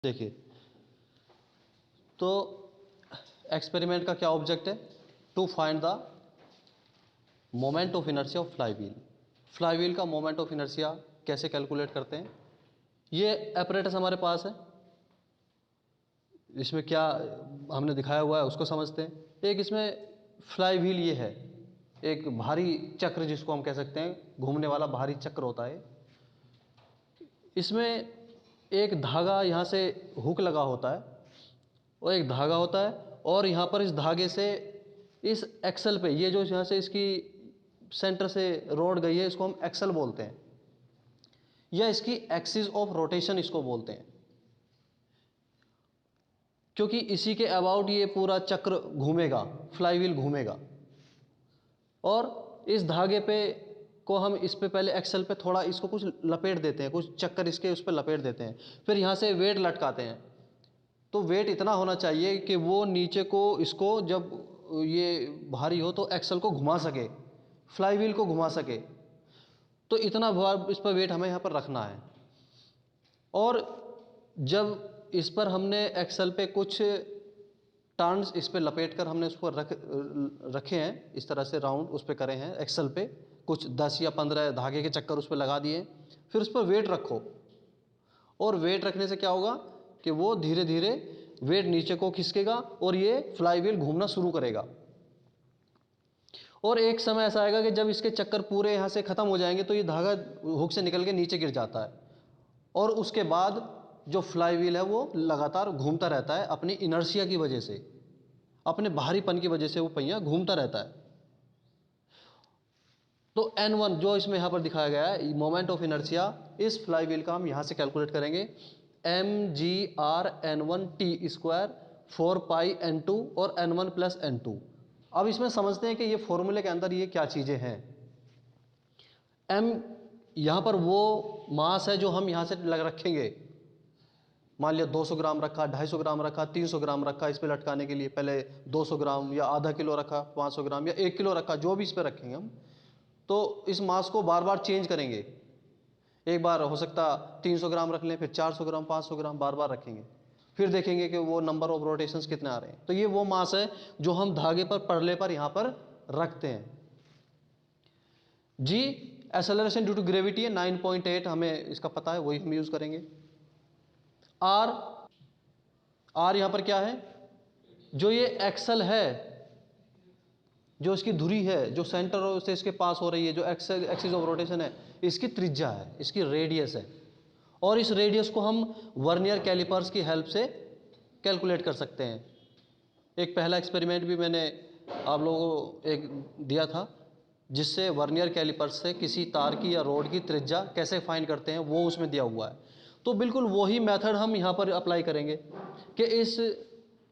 देखिए, तो एक्सपेरिमेंट का क्या ऑब्जेक्ट है? To find the moment of inertia of flywheel. Flywheel का मोमेंट ऑफ इनर्शिया कैसे कैलकुलेट करते हैं? ये एपरेटस हमारे पास है, इसमें क्या हमने दिखाया हुआ है उसको समझते हैं। एक इसमें फ्लाईव्हील ये है, एक भारी चक्र जिसको हम कह सकते हैं, घूमने वाला भारी चक्र होता है। इसमें एक धागा यहाँ से हुक लगा होता है और एक धागा होता है, और यहाँ पर इस धागे से इस एक्सल पे, ये जो यहाँ से इसकी सेंटर से रोड गई है, इसको हम एक्सल बोलते हैं, या इसकी एक्सिस ऑफ रोटेशन इसको बोलते हैं, क्योंकि इसी के अबाउट ये पूरा चक्र घूमेगा, फ्लाईव्हील घूमेगा। और इस धागे पे को हम इस पे पहले एक्सल पे थोड़ा इसको कुछ लपेट देते हैं, कुछ चक्कर इसके उस पर लपेट देते हैं, फिर यहाँ से वेट लटकाते हैं। तो वेट इतना होना चाहिए कि वो नीचे को इसको जब ये भारी हो तो एक्सल को घुमा सके, फ्लाईव्हील को घुमा सके। तो इतना भार इस पर वेट हमें यहाँ पर रखना है। और जब इस पर हमने एक्सल पे कुछ टर्न्स इस पे लपेट कर हमने उस पर रखे हैं, इस तरह से राउंड उस पर करे हैं एक्सल पे, कुछ 10 या 15 धागे के चक्कर उस पर लगा दिए, फिर उस पर वेट रखो। और वेट रखने से क्या होगा कि वो धीरे धीरे वेट नीचे को खिसकेगा और ये फ्लाईव्हील घूमना शुरू करेगा। और एक समय ऐसा आएगा कि जब इसके चक्कर पूरे यहाँ से ख़त्म हो जाएंगे तो ये धागा हुक से निकल के नीचे गिर जाता है, और उसके बाद जो फ्लाईव्हील है वो लगातार घूमता रहता है अपनी इनर्शिया की वजह से, अपने भारीपन की वजह से वो पहिया घूमता रहता है। तो N1 जो इसमें यहाँ पर दिखाया गया है, मोमेंट ऑफ इनर्शिया, इस फ्लाईव्हील का हम यहाँ से कैलकुलेट करेंगे, mgr_n1t² 4π n2 और n1+n2। अब इसमें समझते हैं कि ये फॉर्मूले के अंदर ये क्या चीज़ें हैं। m यहाँ पर वो मास है जो हम यहाँ से लग रखेंगे, मान लिया 200 ग्राम रखा, 250 ग्राम रखा, 300 ग्राम रखा, इस पे लटकाने के लिए पहले 200 ग्राम या आधा किलो रखा, 500 ग्राम या 1 किलो रखा, जो भी इस पे रखेंगे हम, तो इस मास को बार बार चेंज करेंगे। एक बार हो सकता 300 ग्राम रख लें, फिर 400 ग्राम, 500 ग्राम, बार बार रखेंगे, फिर देखेंगे कि वो नंबर ऑफ रोटेशंस कितने आ रहे हैं। तो ये वो मास है जो हम धागे पर पड़ले पर यहाँ पर रखते हैं। जी एक्सेलरेशन ड्यू टू ग्रेविटी है 9.8, हमें इसका पता है, वही हम यूज़ करेंगे। आर यहाँ पर क्या है, जो ये एक्सल है, जो इसकी धुरी है, जो सेंटर से इसके पास हो रही है, जो एक्सिस ऑफ रोटेशन है, इसकी त्रिज्या है, इसकी रेडियस है। और इस रेडियस को हम वर्नियर कैलिपर्स की हेल्प से कैलकुलेट कर सकते हैं। एक पहला एक्सपेरिमेंट भी मैंने आप लोगों को एक दिया था, जिससे वर्नियर कैलिपर्स से किसी तार की या रोड की त्रिज्या कैसे फाइंड करते हैं, वो उसमें दिया हुआ है। तो बिल्कुल वही मेथड हम यहाँ पर अप्लाई करेंगे कि इस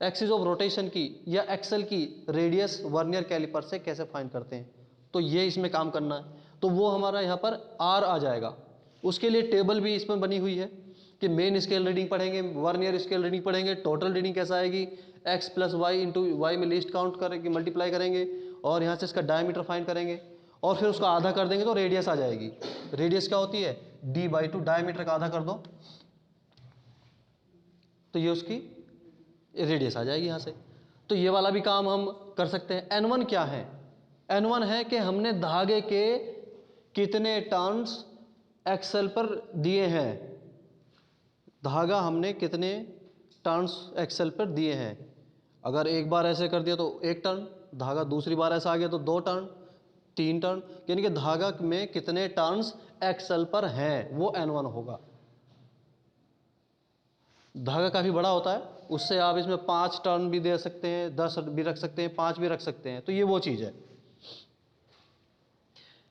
एक्सिस ऑफ रोटेशन की या एक्सल की रेडियस वर्नियर कैलिपर से कैसे फाइंड करते हैं। तो ये इसमें काम करना है, तो वो हमारा यहाँ पर आर आ जाएगा। उसके लिए टेबल भी इसमें बनी हुई है कि मेन स्केल रीडिंग पढ़ेंगे, वर्नियर स्केल रीडिंग पढ़ेंगे, टोटल रीडिंग कैसा आएगी, x + y × y में लीस्ट काउंट करेंगे, मल्टीप्लाई करेंगे, और यहाँ से इसका डायमीटर फाइंड करेंगे, और फिर उसका आधा कर देंगे तो रेडियस आ जाएगी। रेडियस क्या होती है, d/2, डायमीटर का आधा कर दो तो ये उसकी रेडियस आ जाएगी यहाँ से। तो ये वाला भी काम हम कर सकते हैं। N1 क्या है, N1 है कि हमने धागे के कितने टर्न्स एक्सल पर दिए हैं, धागा हमने कितने टर्न्स एक्सल पर दिए हैं। अगर एक बार ऐसे कर दिया तो 1 टर्न धागा, दूसरी बार ऐसा आ गया तो 2 टर्न, 3 टर्न, यानी कि धागा में कितने टर्न्स एक्सल पर हैं, वो N1 होगा। धागा काफ़ी बड़ा होता है, उससे आप इसमें 5 टर्न भी दे सकते हैं, 10 भी रख सकते हैं, 5 भी रख सकते हैं, तो ये वो चीज़ है।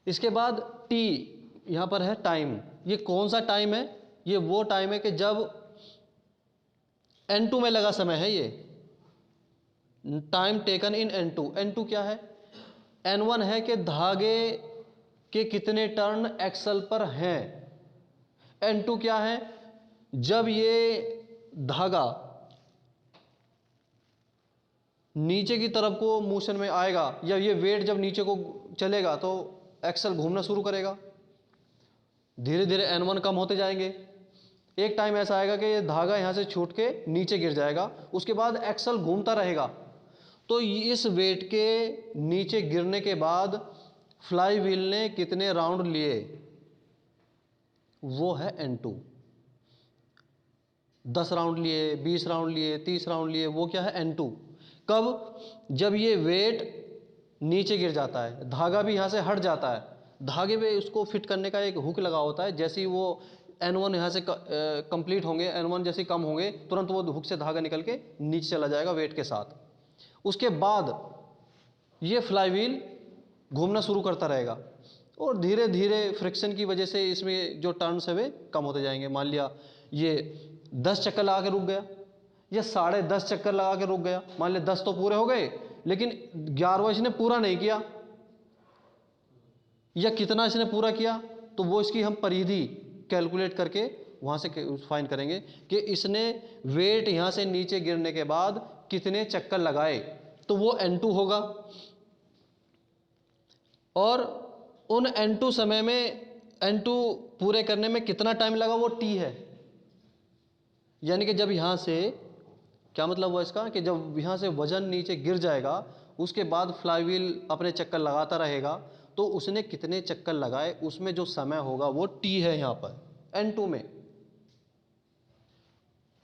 इसके बाद टी यहाँ पर है टाइम। ये कौन सा टाइम है, ये वो टाइम है कि जब N2 में लगा समय है, ये time taken in N2। N2 क्या है, N1 है कि धागे के कितने टर्न एक्सल पर हैं। N2 क्या है, जब ये धागा नीचे की तरफ को मोशन में आएगा, या ये वेट जब नीचे को चलेगा तो एक्सल घूमना शुरू करेगा, धीरे धीरे N1 कम होते जाएंगे, एक टाइम ऐसा आएगा कि ये धागा यहाँ से छूट के नीचे गिर जाएगा, उसके बाद एक्सल घूमता रहेगा। तो इस वेट के नीचे गिरने के बाद फ्लाई व्हील ने कितने राउंड लिए, वो है N2। 10 राउंड लिए, 20 राउंड लिए, 30 राउंड लिए, वो क्या है N2। कब? जब ये वेट नीचे गिर जाता है, धागा भी यहाँ से हट जाता है, धागे पे उसको फिट करने का एक हुक लगा होता है, जैसे ही वो N1 यहाँ से कंप्लीट होंगे, N1 जैसे कम होंगे, तुरंत वो हुक से धागा निकल के नीचे चला जाएगा वेट के साथ। उसके बाद ये फ्लाई व्हील घूमना शुरू करता रहेगा और धीरे धीरे फ्रिक्शन की वजह से इसमें जो टर्न्स है वे कम होते जाएंगे। मान लिया ये 10 चक्कर लगा के रुक गया, या 10.5 चक्कर लगा के रुक गया, मान लिया 10 तो पूरे हो गए, लेकिन 11वां इसने पूरा नहीं किया, या कितना इसने पूरा किया, तो वो इसकी हम परिधि कैलकुलेट करके वहाँ से फाइंड करेंगे कि इसने वेट यहाँ से नीचे गिरने के बाद कितने चक्कर लगाए, तो वो N2 होगा। और उन N2 समय में N2 पूरे करने में कितना टाइम लगा, वो T है। यानी कि जब यहाँ से, क्या मतलब हुआ इसका, कि जब यहाँ से वजन नीचे गिर जाएगा, उसके बाद फ्लाईव्हील अपने चक्कर लगाता रहेगा, तो उसने कितने चक्कर लगाए, उसमें जो समय होगा वो T है यहाँ पर N2 में।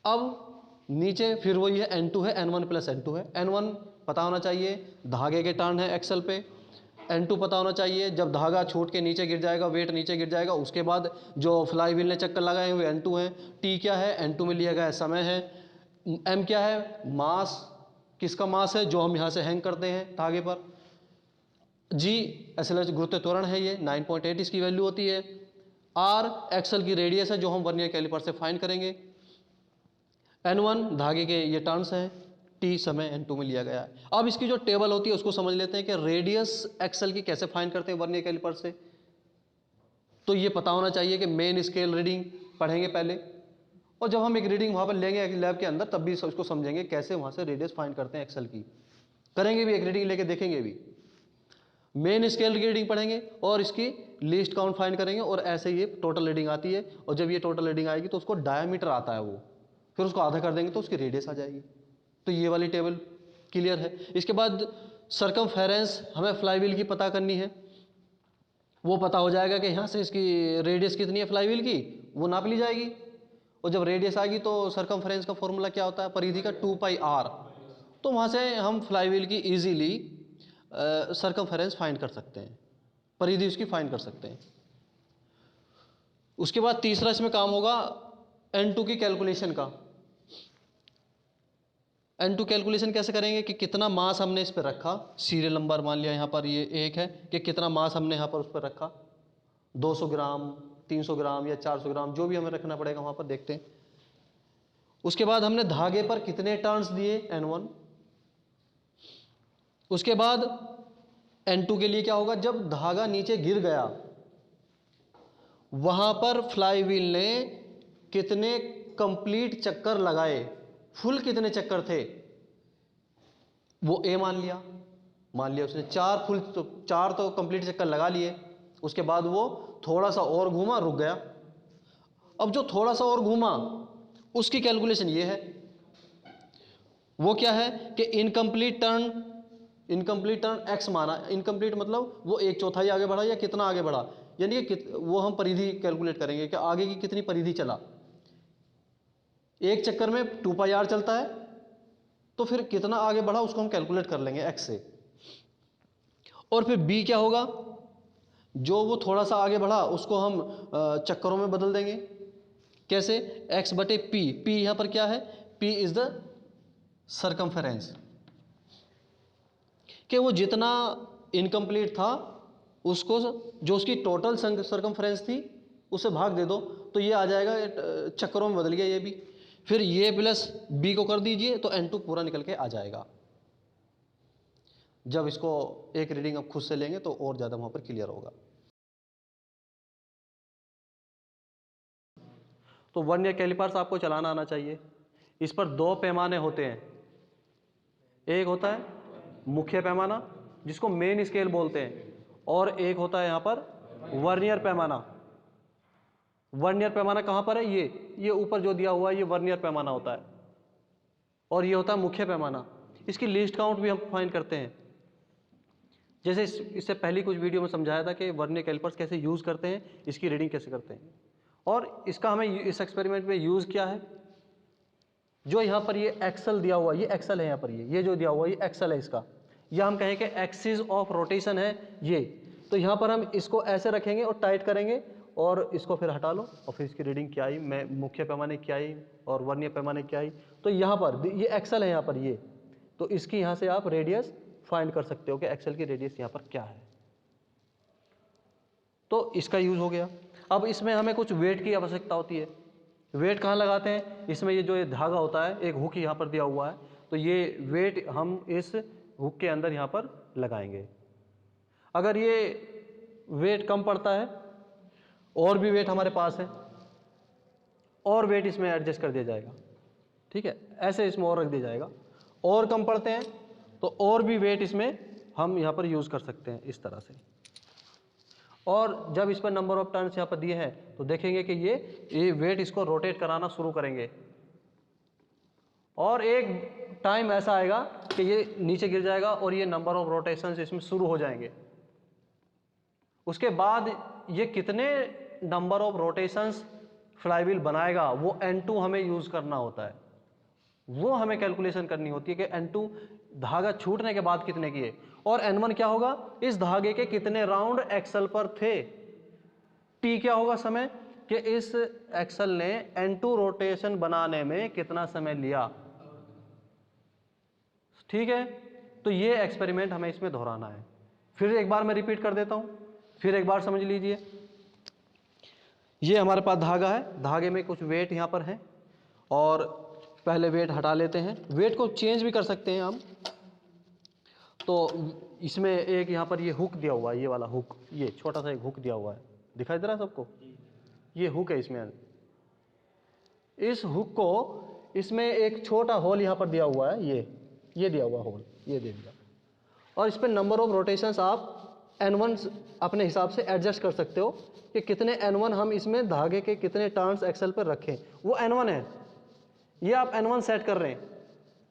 अब नीचे फिर वही है N2 है, N1 प्लस N2 है। N1 पता होना चाहिए, धागे के टर्न है एक्सल पे। N2 पता होना चाहिए, जब धागा छूट के नीचे गिर जाएगा, वेट नीचे गिर जाएगा, उसके बाद जो फ्लाई व्हील ने चक्कर लगाए हुए N2 है। T क्या है, N2 में लिया गया समय है। M क्या है, मास, किसका मास है, जो हम यहाँ से हैंग करते हैं धागे पर। G एक्सेलरेशन गुरुत्व त्वरण है, ये 9.8 इसकी वैल्यू होती है। R एक्सल की रेडियस है, जो हम वर्नियर कैलिपर से फाइंड करेंगे। N1 धागे के ये टर्न्स हैं, T समय N2 में लिया गया है। अब इसकी जो टेबल होती है उसको समझ लेते हैं कि रेडियस एक्सल की कैसे फाइंड करते हैं वर्नियर कैलिपर से। तो ये पता होना चाहिए कि मेन स्केल रीडिंग पढ़ेंगे पहले, और जब हम एक रीडिंग वहाँ पर लेंगे लैब के अंदर, तब भी उसको समझेंगे कैसे वहाँ से रेडियस फाइंड करते हैं एक्सल की। करेंगे भी, एक रीडिंग लेके देखेंगे भी। मेन स्केल की रीडिंग पढ़ेंगे और इसकी लीस्ट काउंट फाइंड करेंगे, और ऐसे ये टोटल रीडिंग आती है। और जब ये टोटल रीडिंग आएगी तो उसको डायमीटर आता है वो, फिर उसको आधा कर देंगे तो उसकी रेडियस आ जाएगी। तो ये वाली टेबल क्लियर है। इसके बाद सरकमफेरेंस हमें फ्लाईव्हील की पता करनी है, वो पता हो जाएगा कि यहाँ से इसकी रेडियस कितनी है फ्लाईव्हील की, वो नाप ली जाएगी। और जब रेडियस आएगी तो सरकमफेरेंस का फॉर्मूला क्या होता है, परिधि का 2πr। तो वहाँ से हम फ्लाईव्हील की ईजीली सरकमफेरेंस फाइंड कर सकते हैं, परिधि उसकी फाइंड कर सकते हैं। उसके बाद तीसरा इसमें काम होगा N2 की कैलकुलेशन का। N2 कैलकुलेशन कैसे करेंगे कि कितना मास हमने इस पर रखा, सीरियल नंबर मान लिया यहाँ पर ये 1 है, कि कितना मास हमने यहाँ पर उस पर रखा, 200 ग्राम, 300 ग्राम या 400 ग्राम, जो भी हमें रखना पड़ेगा वहाँ पर देखते हैं। उसके बाद हमने धागे पर कितने टर्न्स दिए, N1। उसके बाद N2 के लिए क्या होगा, जब धागा नीचे गिर गया, वहां पर फ्लाईव्हील ने कितने कंप्लीट चक्कर लगाए, फुल कितने चक्कर थे, वो A मान लिया उसने 4 तो कंप्लीट चक्कर लगा लिए। उसके बाद वो थोड़ा सा और घूमा, रुक गया। अब जो थोड़ा सा और घूमा उसकी कैलकुलेशन ये है, वो क्या है कि इनकम्प्लीट टर्न x माना। इनकम्प्लीट मतलब वो 1/4 आगे बढ़ा या कितना आगे बढ़ा, यानी कि वो हम परिधि कैलकुलेट करेंगे कि आगे की कितनी परिधि चला। एक चक्कर में 2πr चलता है, तो फिर कितना आगे बढ़ा उसको हम कैलकुलेट कर लेंगे x से। और फिर b क्या होगा, जो वो थोड़ा सा आगे बढ़ा उसको हम चक्करों में बदल देंगे। कैसे, x/p। p यहां पर क्या है, p इज द सरकमफेरेंस, कि वो जितना इनकम्प्लीट था उसको, जो उसकी टोटल सरकमफेरेंस थी, उसे भाग दे दो, तो ये आ जाएगा, चक्करों में बदल गया ये भी। फिर ये प्लस b को कर दीजिए तो N2 पूरा निकल के आ जाएगा। जब इसको एक रीडिंग आप खुद से लेंगे तो और ज़्यादा वहाँ पर क्लियर होगा। तो वर्नियर कैलिपर्स आपको चलाना आना चाहिए। इस पर 2 पैमाने होते हैं, एक होता है मुख्य पैमाना जिसको मेन स्केल बोलते हैं, और एक होता है यहाँ पर वर्नियर पैमाना। वर्नियर पैमाना कहाँ पर है? ये ऊपर जो दिया हुआ है ये वर्नियर पैमाना होता है और ये होता है मुख्य पैमाना। इसकी लीस्ट काउंट भी हम फाइंड करते हैं। जैसे इससे पहले कुछ वीडियो में समझाया था कि वर्नियर कैलिपर्स कैसे यूज़ करते हैं, इसकी रीडिंग कैसे करते हैं। और इसका हमें इस एक्सपेरिमेंट में यूज़ क्या है, जो यहाँ पर ये एक्सल दिया हुआ, ये एक्सल है यहाँ पर, ये जो दिया हुआ ये एक्सल है इसका, या हम कहें कि एक्सिस ऑफ रोटेशन है ये। तो यहाँ पर हम इसको ऐसे रखेंगे और टाइट करेंगे और इसको फिर हटा लो और फिर इसकी रीडिंग क्या आई, मैं मुख्य पैमाने क्या आई और वर्नियर पैमाने क्या आई। तो यहाँ पर ये एक्सल है यहाँ पर ये, तो इसकी यहाँ से आप रेडियस फाइंड कर सकते हो कि एक्सल की रेडियस यहाँ पर क्या है। तो इसका यूज़ हो गया। अब इसमें हमें कुछ वेट की आवश्यकता होती है। वेट कहाँ लगाते हैं? इसमें ये जो ये धागा होता है, एक हुक यहाँ पर दिया हुआ है, तो ये वेट हम इस हुक के अंदर यहाँ पर लगाएंगे। अगर ये वेट कम पड़ता है, और भी वेट हमारे पास है, और वेट इसमें एडजस्ट कर दिया जाएगा, ठीक है, ऐसे इसमें और रख दिया जाएगा। और कम पड़ते हैं तो और भी वेट इसमें हम यहाँ पर यूज़ कर सकते हैं इस तरह से। और जब इस पर नंबर ऑफ टर्न्स यहाँ पर दिए हैं तो देखेंगे कि ये वेट इसको रोटेट कराना शुरू करेंगे और एक टाइम ऐसा आएगा कि ये नीचे गिर जाएगा और ये नंबर ऑफ रोटेशंस इसमें शुरू हो जाएंगे। उसके बाद ये कितने नंबर ऑफ रोटेशंस फ्लाईव्हील बनाएगा वो N2 हमें यूज़ करना होता है, वो हमें कैलकुलेशन करनी होती है कि N2 धागा छूटने के बाद कितने किए, और N1 क्या होगा, इस धागे के कितने राउंड एक्सल पर थे। T क्या होगा समय, कि इस एक्सल ने N2 रोटेशन बनाने में कितना समय लिया। ठीक है, तो ये एक्सपेरिमेंट हमें इसमें दोहराना है। फिर एक बार मैं रिपीट कर देता हूं, फिर एक बार समझ लीजिए। ये हमारे पास धागा है, धागे में कुछ वेट यहाँ पर है और पहले वेट हटा लेते हैं। वेट को चेंज भी कर सकते हैं हम। तो इसमें एक यहाँ पर ये हुक दिया हुआ है, ये वाला हुक, ये छोटा सा एक हुक दिया हुआ है, दिखाई दे रहा है सबको? ये हुक है इसमें। इस हुक को, इसमें एक छोटा होल यहाँ पर दिया हुआ है, ये दिया हुआ होल, ये दे दिया, और इस पर नंबर ऑफ रोटेशंस आप N1 अपने हिसाब से एडजस्ट कर सकते हो कि कितने N1 हम इसमें धागे के कितने टर्न्स एक्सल पर रखें। वो N1 है, ये आप N1 सेट कर रहे हैं,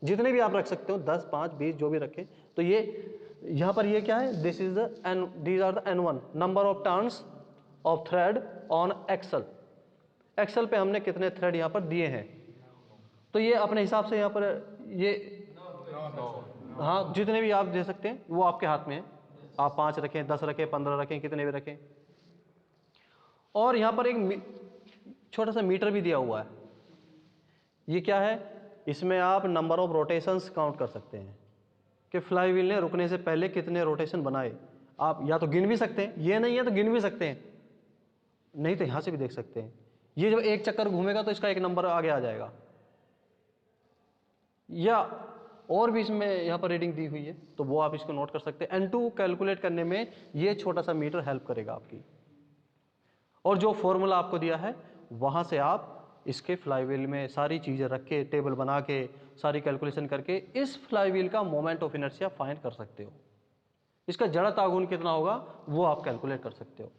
जितने भी आप रख सकते हो, 10, 5, 20 जो भी रखें। तो ये यहाँ पर ये क्या है, these are the N1 number of turns of thread on axle. Axle पे हमने कितने थ्रेड यहाँ पर दिए हैं, तो ये अपने हिसाब से यहाँ पर ये हाँ जितने भी आप दे सकते हैं वो आपके हाथ में है। आप 5 रखें, 10 रखें, 15 रखें, कितने भी रखें। और यहाँ पर एक छोटा सा मीटर भी दिया हुआ है। ये क्या है, इसमें आप नंबर ऑफ रोटेशंस काउंट कर सकते हैं कि फ्लाईव्हील ने रुकने से पहले कितने रोटेशन बनाए। आप या तो गिन भी सकते हैं, ये नहीं है तो गिन भी सकते हैं, नहीं तो यहाँ से भी देख सकते हैं। ये जब एक चक्कर घूमेगा तो इसका एक नंबर आगे आ जाएगा। या और भी इसमें यहाँ पर रीडिंग दी हुई है, तो वो आप इसको नोट कर सकते हैं। N2 कैलकुलेट करने में ये छोटा सा मीटर हेल्प करेगा आपकी। और जो फॉर्मूला आपको दिया है वहाँ से आप इसके फ्लाईव्हील में सारी चीज़ें रख के, टेबल बना के, सारी कैलकुलेशन करके इस फ्लाईव्हील का मोमेंट ऑफ इनर्शिया फाइंड कर सकते हो। इसका जड़ता गुण कितना होगा वो आप कैलकुलेट कर सकते हो।